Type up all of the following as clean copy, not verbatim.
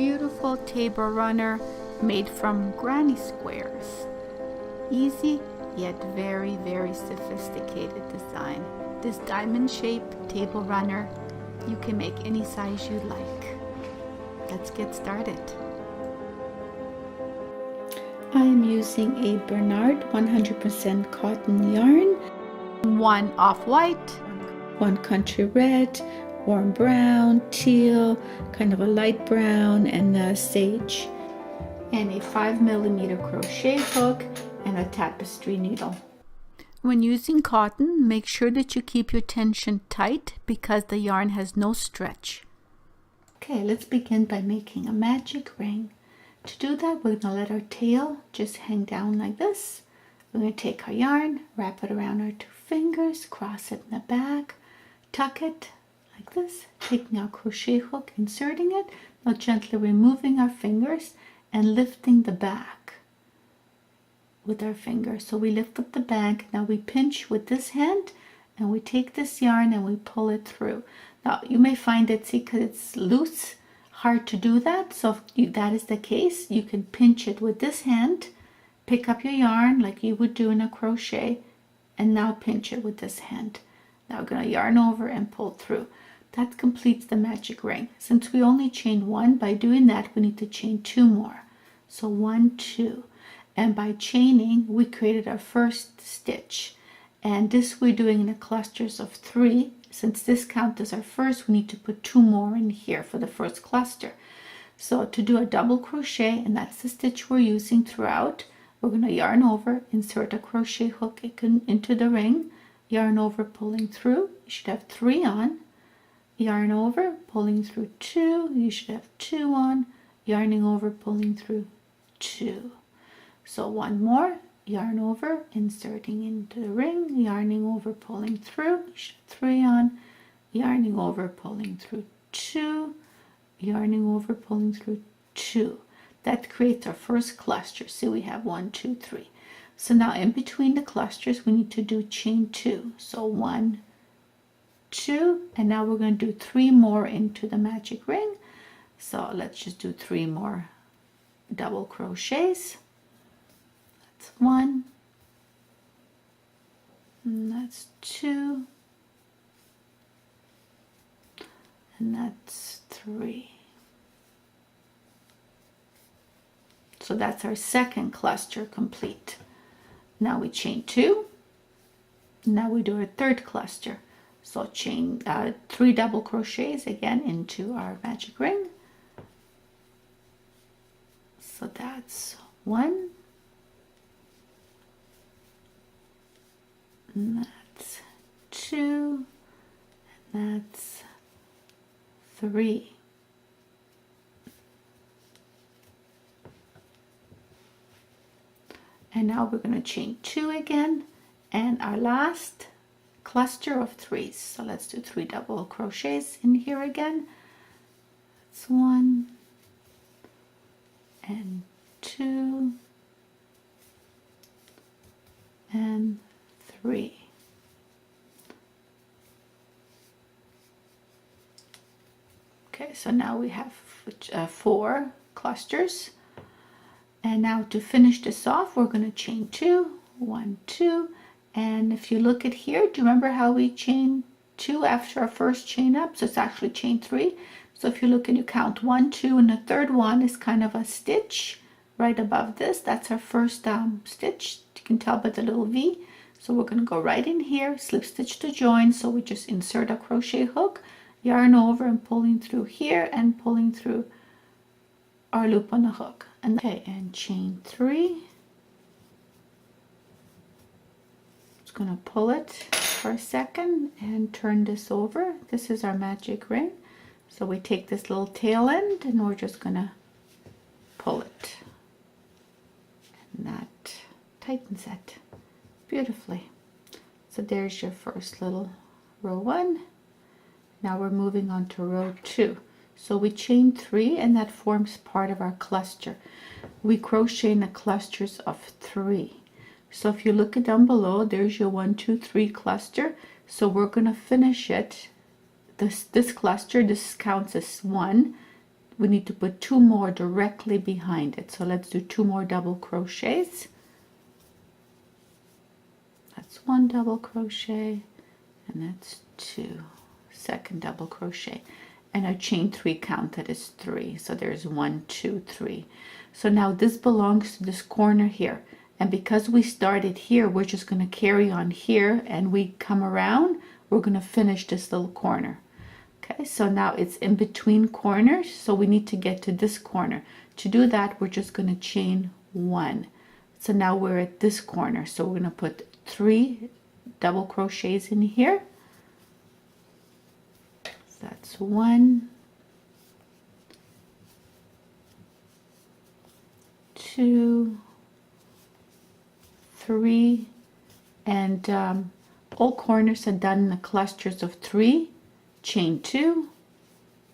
beautiful table runner made from granny squares. Easy yet very, very sophisticated design. This diamond-shaped table runner, you can make any size you like. Let's get started. I am using a Bernard 100% cotton yarn, one off-white, one country red, warm brown, teal, kind of a light brown, and sage, and a 5mm crochet hook and a tapestry needle. When using cotton, make sure that you keep your tension tight because the yarn has no stretch. Okay, let's begin by making a magic ring. To do that, we're going to let our tail just hang down like this. We're going to take our yarn, wrap it around our 2 fingers, cross it in the back, tuck it like this, taking our crochet hook, inserting it, now gently removing our fingers and lifting the back with our fingers. So we lift up the back, now we pinch with this hand and we take this yarn and we pull it through. Now you may find it, see, because it's loose, hard to do that. So if that is the case, you can pinch it with this hand, pick up your yarn like you would do in a crochet, and now pinch it with this hand. Now we're going to yarn over and pull through. That completes the magic ring. Since we only chained 1, by doing that we need to chain 2 more. So 1, 2, and by chaining we created our first stitch, and this we're doing in a clusters of 3. Since this counts as our first, we need to put 2 more in here for the first cluster. So to do a double crochet, and that's the stitch we're using throughout, we're going to yarn over, insert a crochet hook into the ring, yarn over, pulling through. You should have 3 on, yarn over, pulling through 2. You should have 2 on, yarning over, pulling through 2. So 1 more, yarn over, inserting into the ring, yarning over, pulling through. You should have 3 on, yarning over, pulling through 2, yarning over, pulling through 2. That creates our first cluster. See, we have 1, 2, 3. So now in between the clusters we need to do chain 2. So 1, 2, and now we're going to do 3 more into the magic ring. So let's just do 3 more double crochets. That's 1, and that's 2, and that's 3. So that's our second cluster complete. Now we chain 2. Now we do our third cluster. So chain 3 double crochets again into our magic ring. So that's 1, and that's 2, and that's 3. And now we're going to chain 2 again, and our last cluster of 3s. So let's do 3 double crochets in here again. That's 1 and 2 and 3. Okay, so now we have 4 clusters. And now to finish this off, we're going to chain 2, 1, 2, and if you look at here, do you remember how we chain 2 after our first chain up? So it's actually chain 3. So if you look and you count 1, 2, and the third one is kind of a stitch right above this. That's our first stitch. You can tell by the little V. So we're going to go right in here, slip stitch to join. So we just insert a crochet hook, yarn over, and pulling through here and pulling through our loop on the hook. And okay, and chain 3. Just gonna pull it for a second and turn this over. This is our magic ring. So we take this little tail end and we're just gonna pull it, and that tightens it beautifully. So there's your first little row 1. Now we're moving on to row 2. So we chain 3, and that forms part of our cluster. We crochet in the clusters of 3. So if you look at down below, there's your 1, 2, 3 cluster. So we're going to finish it. This cluster, this counts as 1. we need to put 2 more directly behind it. So let's do 2 more double crochets. That's 1 double crochet, and that's 2. Second double crochet, and our chain 3 count, that is 3. So there's 1, 2, 3. So now this belongs to this corner here, and because we started here, we're just going to carry on here, and we come around, we're going to finish this little corner. Okay, so now it's in between corners, so we need to get to this corner. To do that, we're just going to chain 1. So now we're at this corner, so we're going to put 3 double crochets in here. So that's 1, 2, 3, and all corners are done in the clusters of 3. Chain 2,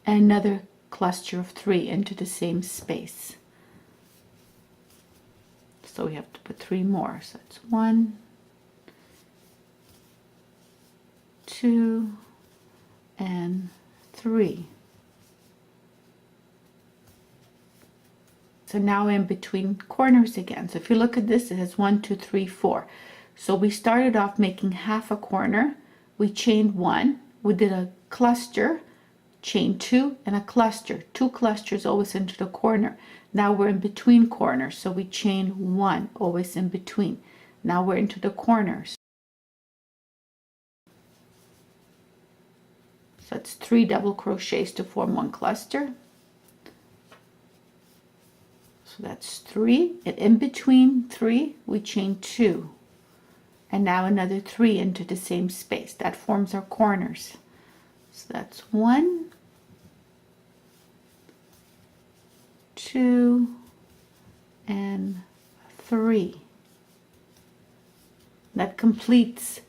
and another cluster of 3 into the same space. So we have to put 3 more. So that's 1, 2, and 3. So now in between corners again. So if you look at this, it has 1, 2, 3, 4. So we started off making half a corner. We chained 1. We did a cluster, chain 2, and a cluster. 2 clusters always into the corner. Now we're in between corners, so we chain 1 always in between. Now we're into the corners. So it's 3 double crochets to form 1 cluster. So that's 3, and in between 3 we chain 2, and now another 3 into the same space. That forms our corners. So that's 1, 2, and 3. That completes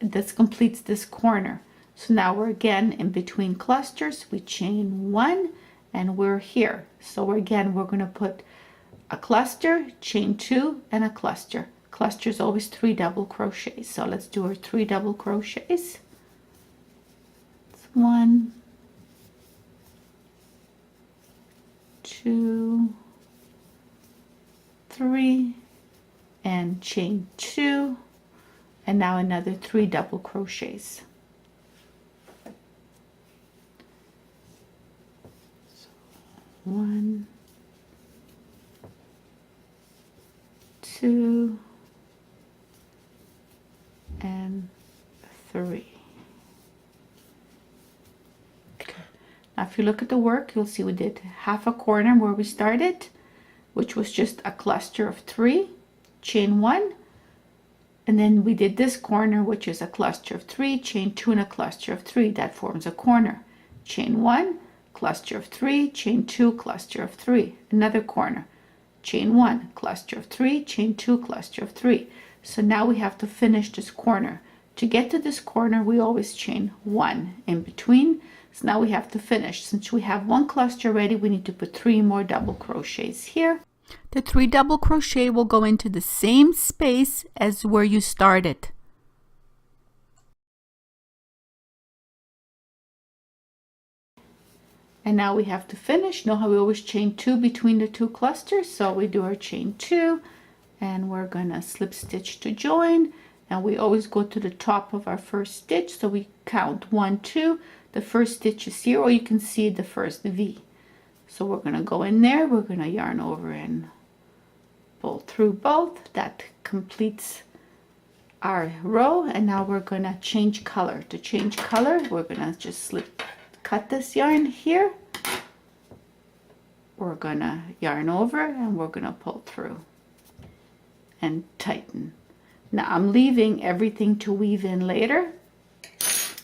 this corner. So now we're again in between clusters. We chain 1, and we're here. So we're going to put a cluster, chain 2, and a cluster. Cluster is always 3 double crochets. So let's do our 3 double crochets. 1, 2, 3, and chain 2, and now another 3 double crochets. So 1, 2, and 3. Now if you look at the work, you'll see we did half a corner where we started, which was just a cluster of 3, chain 1, and then we did this corner, which is a cluster of 3, chain 2, and a cluster of 3. That forms a corner. Chain 1, cluster of 3, chain 2, cluster of 3. Another corner. Chain 1, cluster of 3, chain 2, cluster of 3. So now we have to finish this corner. To get to this corner, we always chain 1 in between. So now we have to finish. Since we have 1 cluster ready, we need to put 3 more double crochets here. The 3 double crochet will go into the same space as where you started. And now we have to finish. Know how we always chain 2 between the 2 clusters? So we do our chain 2, and we're gonna slip stitch to join, and we always go to the top of our first stitch. So we count 1, 2. The first stitch is here, or you can see the first V. So we're going to go in there, we're going to yarn over and pull through both. That completes our row, and now we're going to change color. To change color, we're going to just cut this yarn here. We're going to yarn over, and we're going to pull through and tighten. Now I'm leaving everything to weave in later,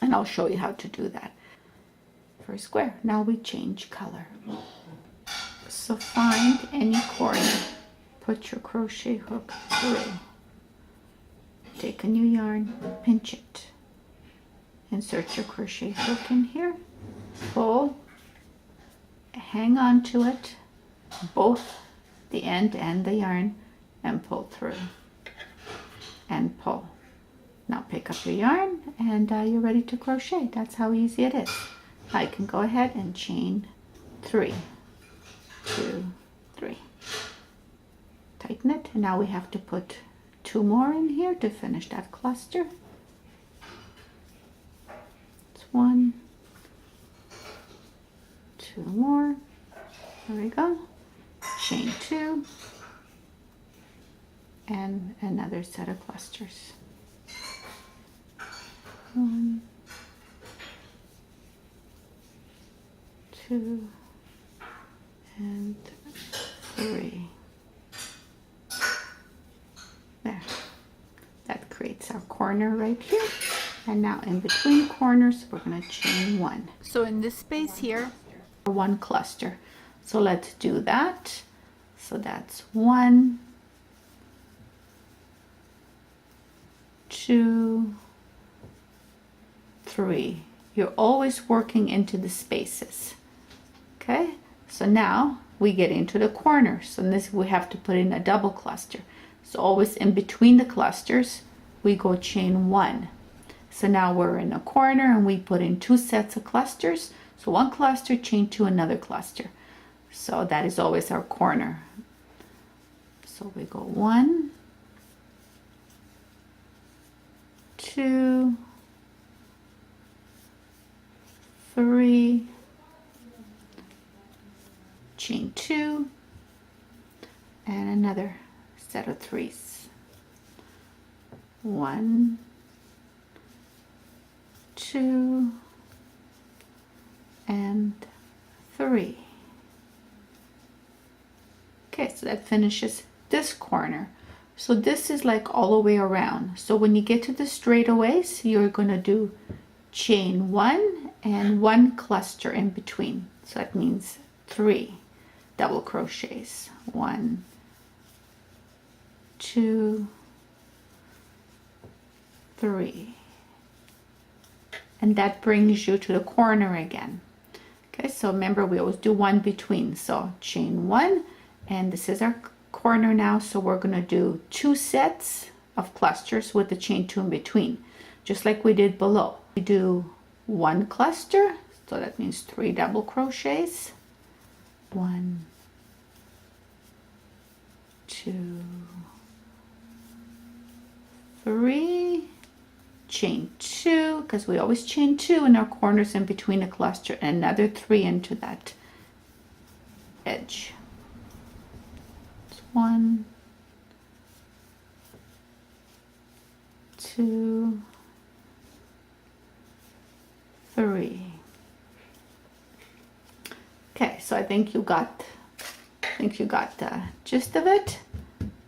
and I'll show you how to do that. For a square, now we change color. So find any corner, put your crochet hook through, take a new yarn, pinch it, insert your crochet hook in here, pull, hang on to it, both the end and the yarn, and pull through and pull. Now pick up your yarn, and you're ready to crochet. That's how easy it is. I can go ahead and chain 3, 2, 3. Tighten it, and now we have to put 2 more in here to finish that cluster. It's 1, 2 more. There we go. Chain 2 and another set of clusters. 1, 2, and 3. There. That creates our corner right here. And now in between corners, we're going to chain 1. So in this space here, 1 cluster. So let's do that. So that's 1, 2, 3. You're always working into the spaces. Okay, so now we get into the corner. So in this we have to put in a double cluster. So always in between the clusters, we go chain 1. So now we're in a corner and we put in 2 sets of clusters. So 1 cluster, chain 2, another cluster. So that is always our corner. So we go 1, 2, 3, chain 2, and another set of 3s. 1, 2, and 3. Okay, so that finishes this corner. So this is like all the way around. So when you get to the straightaways, you're going to do chain 1 and 1 cluster in between. So that means 3 double crochets. 1, 2, 3. And that brings you to the corner again. Okay, so remember we always do 1 between. So chain 1, and this is our corner now. So we're going to do 2 sets of clusters with the chain 2 in between, just like we did below. We do 1 cluster, so that means 3 double crochets. 1, 2, 3, chain 2, because we always chain 2 in our corners in between a cluster, and another 3 into that edge. It's 1, 2, 3. Okay, so I think you got the gist of it.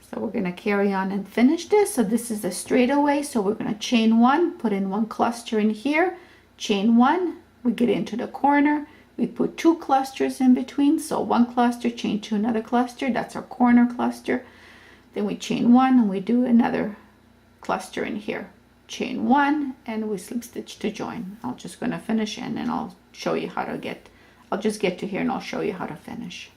So we're going to carry on and finish this. So this is a straightaway. So we're going to chain 1, put in 1 cluster in here, chain 1, we get into the corner, we put 2 clusters in between. So 1 cluster, chain 2, another cluster. That's our corner cluster. Then we chain 1 and we do another cluster in here. Chain 1 and we slip stitch to join. I'm just going to finish and then I'll show you how to get, I'll just get to here and I'll show you how to finish.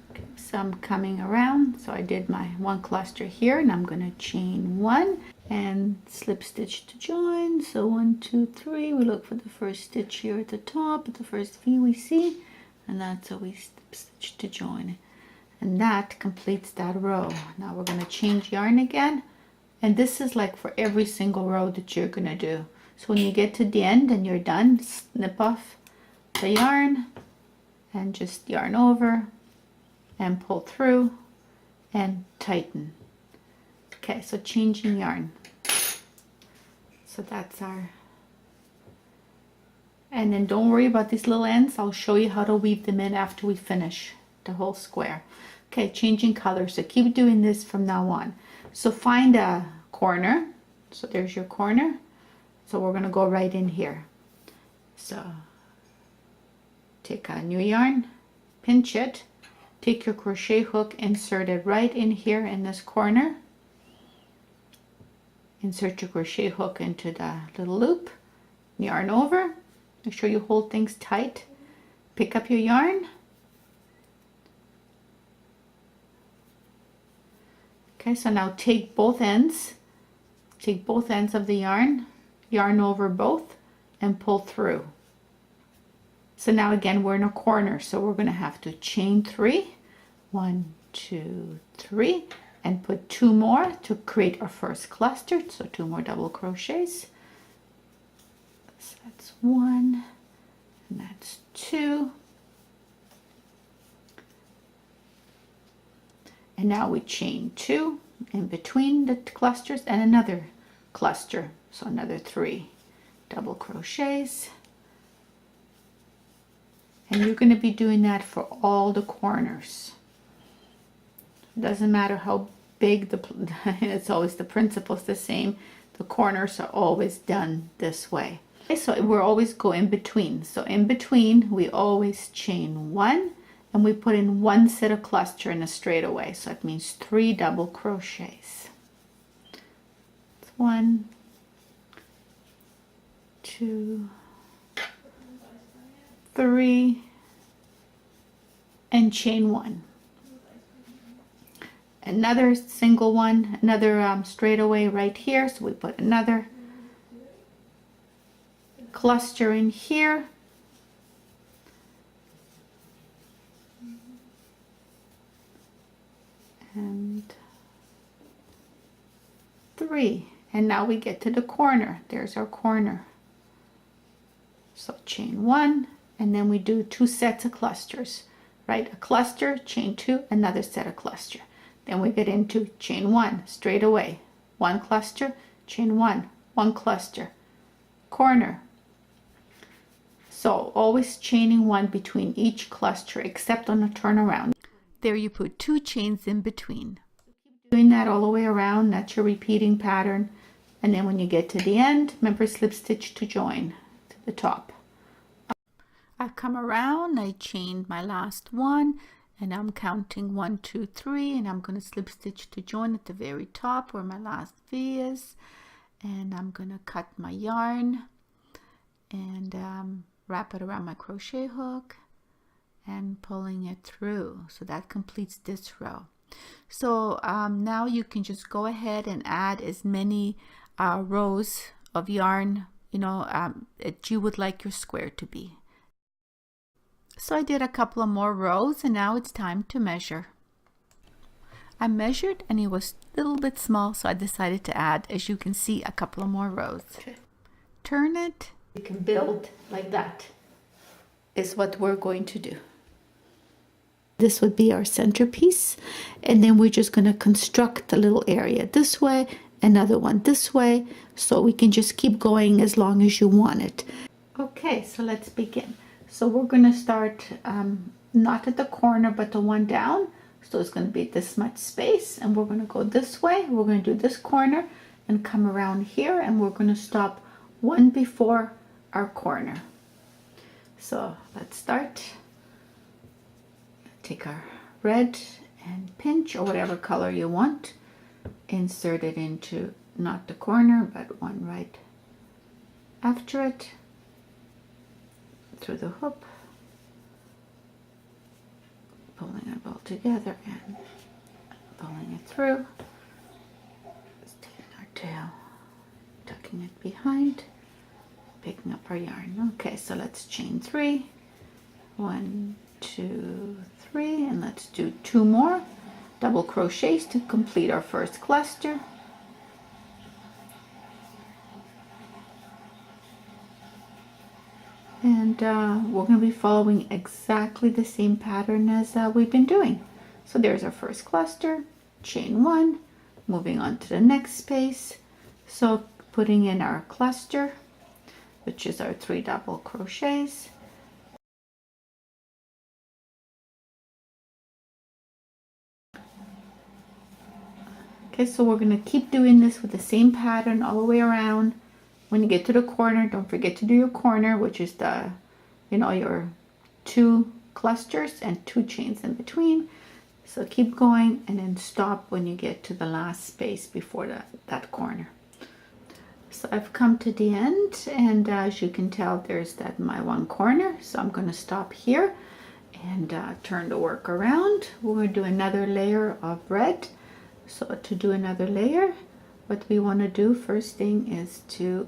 Okay, so I'm coming around. So I did my 1 cluster here and I'm going to chain 1 and slip stitch to join. So 1, 2, 3. We look for the first stitch here at the top, at the first V we see, and that's how we slip stitch to join. And that completes that row. Now we're going to change yarn again. And this is like for every single row that you're going to do. So when you get to the end and you're done, snip off the yarn and just yarn over and pull through and tighten. Okay, so changing yarn. So that's our, and then don't worry about these little ends. I'll show you how to weave them in after we finish the whole square. Okay, changing colors. So keep doing this from now on. So find a corner. So there's your corner. So we're going to go right in here. So take a new yarn, pinch it, take your crochet hook, insert it right in here in this corner. Insert your crochet hook into the little loop, yarn over. Make sure you hold things tight. Pick up your yarn. Okay, so now take both ends of the yarn, yarn over both, and pull through. So now again we're in a corner, so we're going to have to chain 3, 1, 2, 3, and put 2 more to create our first cluster. So 2 more double crochets. So that's 1 and that's 2. And now we chain 2 in between the clusters and another cluster, so another 3 double crochets. And you're going to be doing that for all the corners. It doesn't matter how big it's always the principle's the same. The corners are always done this way. Okay, so we're always go in between. So in between we always chain 1 and we put in 1 set of cluster in a straightaway. So it means 3 double crochets. 1, 2, 3, and chain 1. Another single one, another straightaway right here. So we put another cluster in here. And 3. And now we get to the corner. There's our corner. So chain 1 and then we do 2 sets of clusters, right? A cluster, chain 2, another set of cluster. Then we get into chain 1 straight away. 1 cluster, chain 1, 1 cluster, corner. So always chaining 1 between each cluster except on a turnaround. There you put 2 chains in between. Keep doing that all the way around. That's your repeating pattern. And then when you get to the end, remember slip stitch to join to the top. I've come around, I chained my last one, and I'm counting 1, 2, 3, and I'm going to slip stitch to join at the very top where my last V is. And I'm going to cut my yarn and wrap it around my crochet hook and pulling it through. So that completes this row. So now you can just go ahead and add as many rows of yarn, that you would like your square to be. So I did a couple of more rows and now it's time to measure. I measured and it was a little bit small, so I decided to add, as you can see, a couple of more rows. Okay. Turn it. You can build like that, is what we're going to do. This would be our centerpiece, and then we're just going to construct a little area this way, another one this way, so we can just keep going as long as you want it. Okay, so let's begin. So we're going to start not at the corner but the one down, so it's going to be this much space, and we're going to go this way. We're going to do this corner and come around here, and we're going to stop one before our corner. So let's start. Take our red and pinch, or whatever color you want, insert it into not the corner but one right after it, through the hoop, pulling it all together and pulling it through, just taking our tail, tucking it behind, picking up our yarn. Okay, so let's chain 3, 1, 2, 3, and let's do 2 more double crochets to complete our first cluster. And we're going to be following exactly the same pattern as we've been doing. So there's our first cluster, chain 1, moving on to the next space. So putting in our cluster, which is our 3 double crochets. Okay, so we're going to keep doing this with the same pattern all the way around. When you get to the corner, don't forget to do your corner, which is the, your 2 clusters and 2 chains in between. So keep going and then stop when you get to the last space before that corner. So I've come to the end, and as you can tell, there's my one corner. So I'm going to stop here and turn the work around. We're going to do another layer of red. So to do another layer, what we want to do first thing is to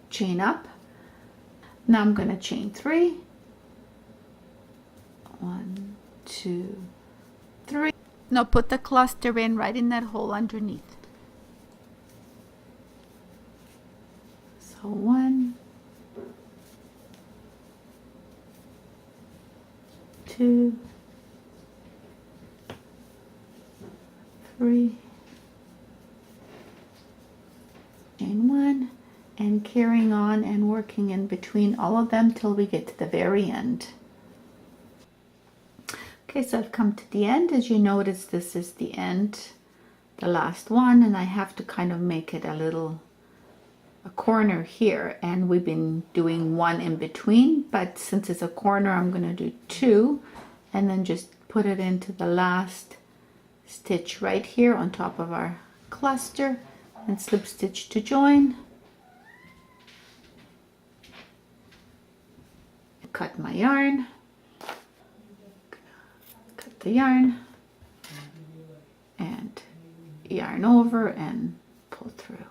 chain up. Now I'm going to chain 3, 2, 3. Now put the cluster in right in that hole underneath. So 1, 2, 3, chain 1, and carrying on and working in between all of them till we get to the very end. Okay, so I've come to the end. As you notice, this is the end, the last one, and I have to kind of make it a corner here, and we've been doing 1 in between, but since it's a corner, I'm going to do 2 and then just put it into the last stitch right here on top of our cluster and slip stitch to join. Cut my yarn, cut the yarn, and yarn over and pull through.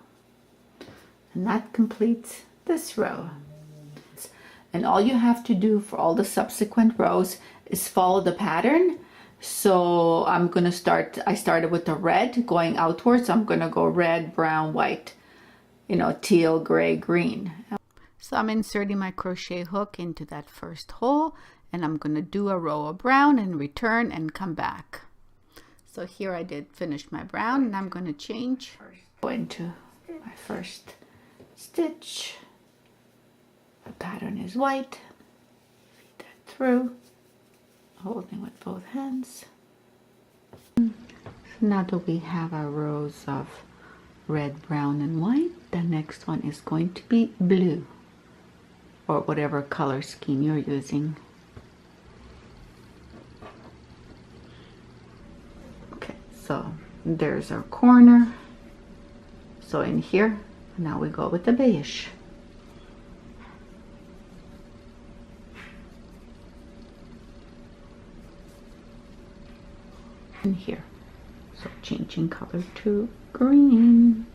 And that completes this row. And all you have to do for all the subsequent rows is follow the pattern. So I'm going to start, I started with the red going outwards. I'm going to go red, brown, white, teal, gray, green. So I'm inserting my crochet hook into that first hole, and I'm going to do a row of brown and return and come back. So here I did finish my brown, and I'm going to change. Go into my first stitch. The pattern is white. Feed that through, holding with both hands. So now that we have our rows of red, brown, and white, the next one is going to be blue, or whatever color scheme you're using. Okay, so there's our corner. So in here, now we go with the beige. In here, so changing color to green.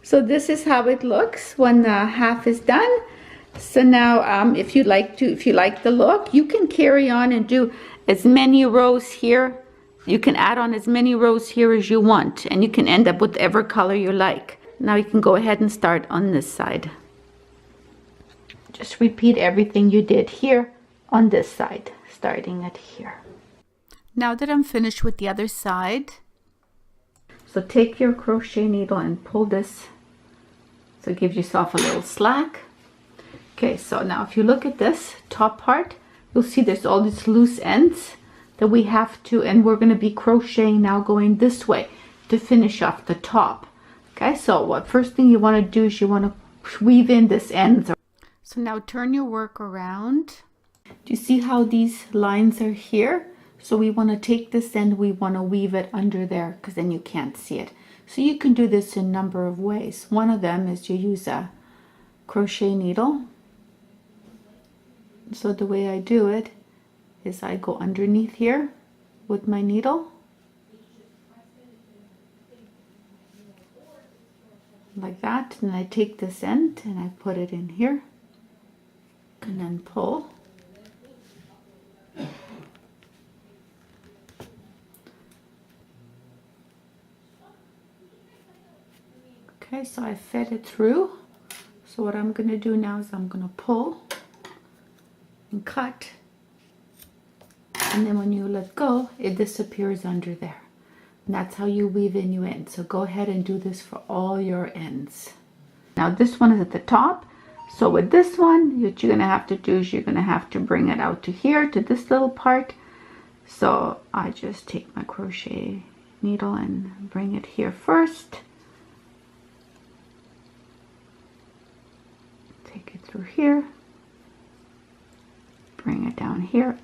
So this is how it looks when the half is done. So now if you like the look, you can carry on and do as many rows here. You can add on as many rows here as you want, and you can end up with whatever color you like. Now you can go ahead and start on this side. Just repeat everything you did here on this side, starting at here. Now that I'm finished with the other side, so take your crochet needle and pull this, so give yourself a little slack. Okay, so now if you look at this top part, you'll see there's all these loose ends that we have to, and we're going to be crocheting now going this way to finish off the top. Okay, so what first thing you want to do is you want to weave in this ends. So now turn your work around. Do you see how these lines are here? So we want to take this end, we want to weave it under there, because then you can't see it. So you can do this in a number of ways. One of them is you use a crochet needle. So the way I do it is I go underneath here with my needle, like that, and I take this end and I put it in here and then pull. Okay, so I fed it through. So what I'm going to do now is I'm going to pull and cut, and then when you let go, it disappears under there. And that's how you weave in your ends. So go ahead and do this for all your ends. Now this one is at the top. So with this one, what you're going to have to do is you're going to have to bring it out to here, to this little part. So I just take my crochet needle and bring it here first. Take it through here. Bring it down here.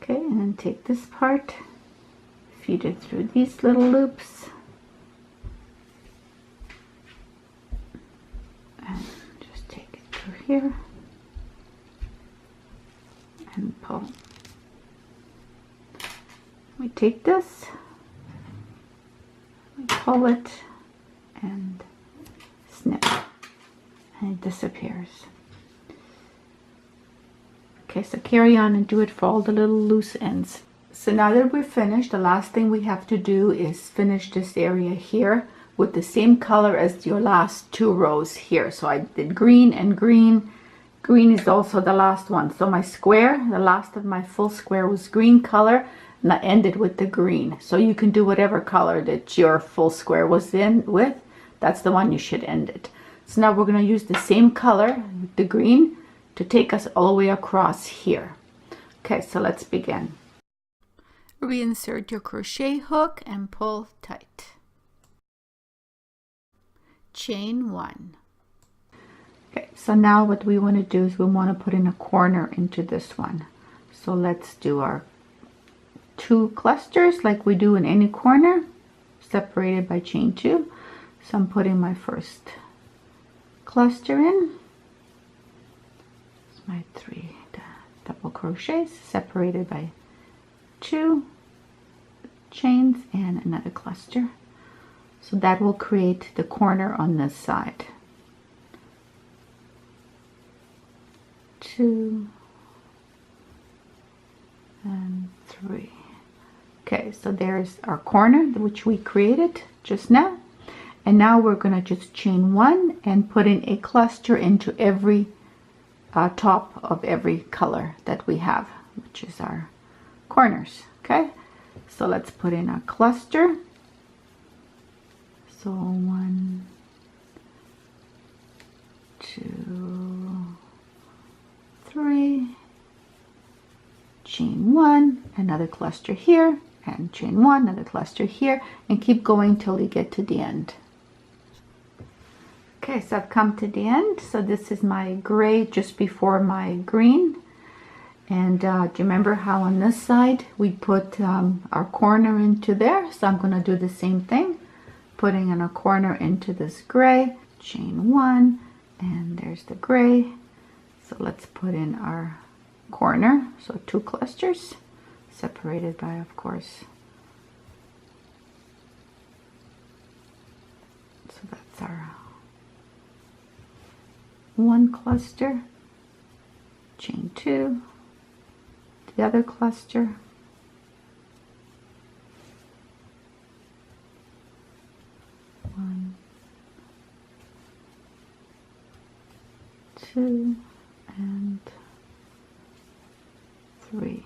Okay, and then take this part, feed it through these little loops, and just take it through here. pull. We take this, we pull it, and snip, and it disappears. Okay, so carry on and do it for all the little loose ends. So now that we're finished, the last thing we have to do is finish this area here with the same color as your last 2 rows here. So I did green and green. Green is also the last one. So my square, the last of my full square was green color, and I ended with the green. So you can do whatever color that your full square was in with. That's the one you should end it. So now we're going to use the same color, the green, to take us all the way across here. Okay, so let's begin. Reinsert your crochet hook and pull tight. Chain 1. Okay, so now what we want to do is we want to put in a corner into this one. So let's do our 2 clusters like we do in any corner, separated by chain 2. So I'm putting my first cluster in. It's my 3 double crochets separated by 2 chains and another cluster. So that will create the corner on this side. 2 and 3. Okay, so there's our corner which we created just now. And now we're going to just chain 1 and put in a cluster into every top of every color that we have, which is our corners. Okay, so let's put in our cluster. So 1, 2, 3, chain 1, another cluster here, and chain 1, another cluster here, and keep going till you get to the end. Okay, so I've come to the end. So this is my gray just before my green. And do you remember how on this side we put our corner into there? So I'm going to do the same thing, putting in a corner into this gray, chain 1, and there's the gray. So let's put in our corner, so 2 clusters separated by, of course, so that's our 1 cluster, chain 2, the other cluster, 1, 2, and 3.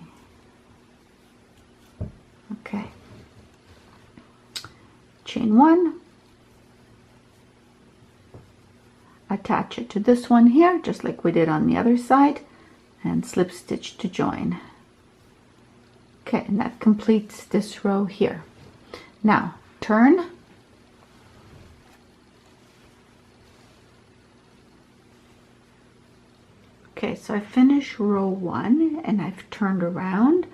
Okay, chain 1, attach it to this one here just like we did on the other side, and slip stitch to join. Okay, and that completes this row here. Now turn, okay, so I finished row 1 and I've turned around,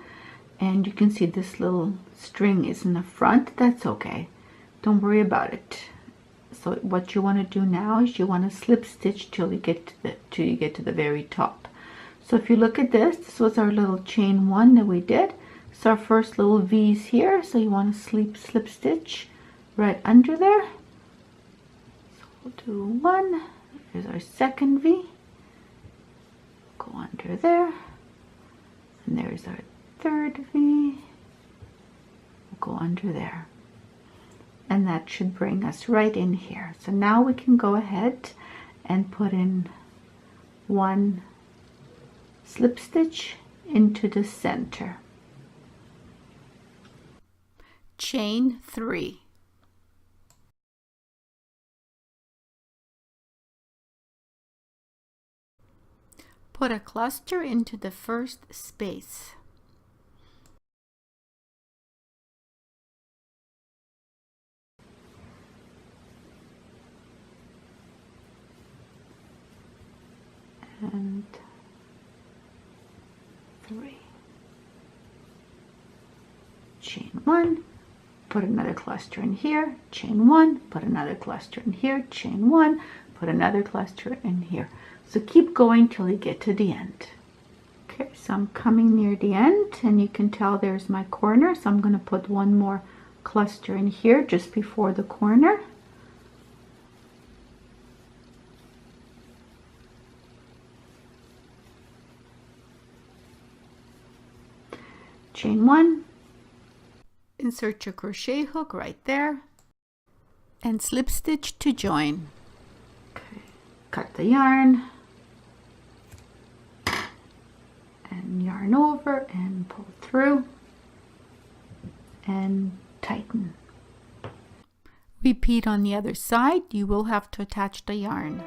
and you can see this little string is in the front. That's okay, don't worry about it. So what you want to do now is you want to slip stitch till you get to the very top. So if you look at this, this was our little chain 1 that we did. So our first little V's here, so you want to slip stitch right under there. So we'll do 1. Here's our second V. Go under there, and there's our third V. We'll go under there, and that should bring us right in here. So now we can go ahead and put in 1 slip stitch into the center, chain 3. Put a cluster into the first space. And 3. Chain 1, put another cluster in here, chain 1, put another cluster in here, chain 1, put another cluster in here. So keep going till you get to the end. Okay, so I'm coming near the end and you can tell there's my corner, so I'm going to put one more cluster in here just before the corner. Chain 1, insert your crochet hook right there, and slip stitch to join. Okay. Cut the yarn and yarn over and pull through and tighten. Repeat on the other side. You will have to attach the yarn.